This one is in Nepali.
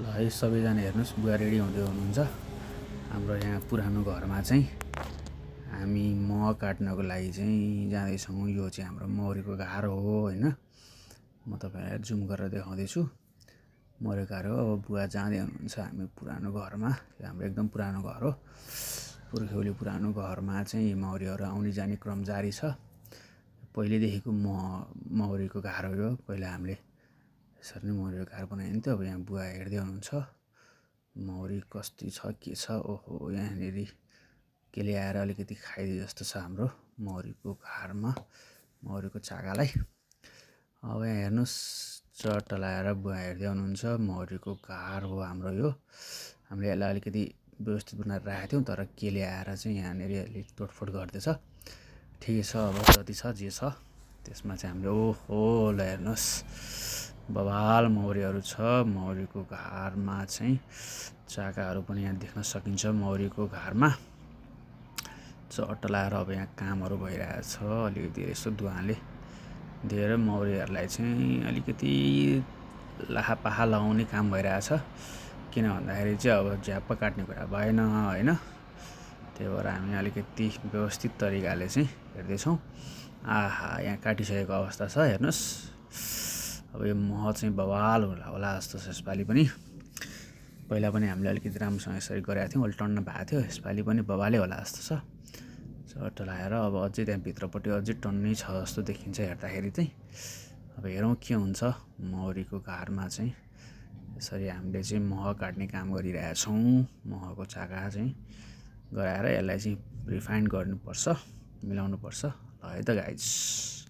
ल है सबैजना हेर्नुहोस्, बुवा रेडी हुँदै हुनुहुन्छ। हाम्रो यहाँ पुरानो घरमा चाहिँ हामी मह काट्नको लागि चाहिँ जाँदैछौँ। यो चाहिँ हाम्रो मौरीको घर हो होइन। म तपाईँलाई जुम गरेर देखाउँदैछु। मौरीको घर हो। अब बुवा जाँदै हुनुहुन्छ हामी पुरानो घरमा। यो हाम्रो एकदम पुरानो घर हो। पुर्ख्यौली पुरानो घरमा चाहिँ मौरीहरू आउने जाने क्रम जारी छ। पहिलेदेखिको मौरीको घर हो यो। पहिला हामीले यसरी नै मौरीको घर बनाइन्थ्यो। अब यहाँ बुवा हेर्दै हुनुहुन्छ मौरी कस्ती छ के छ। ओहो, यहाँनिर केले आएर अलिकति खाइदिए जस्तो छ हाम्रो मौरीको घरमा मौरीको चाकालाई। अब यहाँ हेर्नुहोस्, चट्ट लगाएर बुवा हेर्दै हुनुहुन्छ। मौरीको घर हो हाम्रो यो। हामीले यसलाई अलिकति व्यवस्थित बनाएर राखेको थियौँ, तर केले आएर चाहिँ यहाँनिर अलिक तोडफोड गर्दैछ। ठिकै छ, अब जति छ जे छ त्यसमा चाहिँ हामीले ओहो ल हेर्नुहोस्, बवाल मौरीहरू छ। मौरीको घरमा चाहिँ चाकाहरू पनि यहाँ देख्न सकिन्छ। मौरीको घरमा चट्ट लगाएर अब यहाँ कामहरू भइरहेछ। अलिकति यसो धुवाँले दिएर मौरीहरूलाई चाहिँ अलिकति लाहापाहा लगाउने काम भइरहेछ। किन भन्दाखेरि चाहिँ अब झ्याप्प काट्ने कुरा भएन होइन। त्यही भएर हामी अलिकति व्यवस्थित तरिकाले चाहिँ हेर्दैछौँ। आहा, यहाँ काटिसकेको अवस्था छ हेर्नुहोस्। अब यो मह चाहिँ बवाल होला जस्तो छ यसपालि पनि। पहिला पनि हामीले अलिकति राम्रोसँग यसरी गरेका थियौँ, अलि टन्न भएको थियो। यसपालि पनि बवालै होला जस्तो छ। चट्ट लगाएर अब अझै त्यहाँ भित्रपट्टि अझै टन्नै छ जस्तो देखिन्छ हेर्दाखेरि चाहिँ। अब हेरौँ के हुन्छ। मौरीको घरमा चाहिँ यसरी हामीले चाहिँ मह काट्ने काम गरिरहेछौँ। महको चाका चाहिँ गराएर यसलाई चाहिँ रिफाइन गर्नुपर्छ, मिलाउनुपर्छ। ल है त गाइज।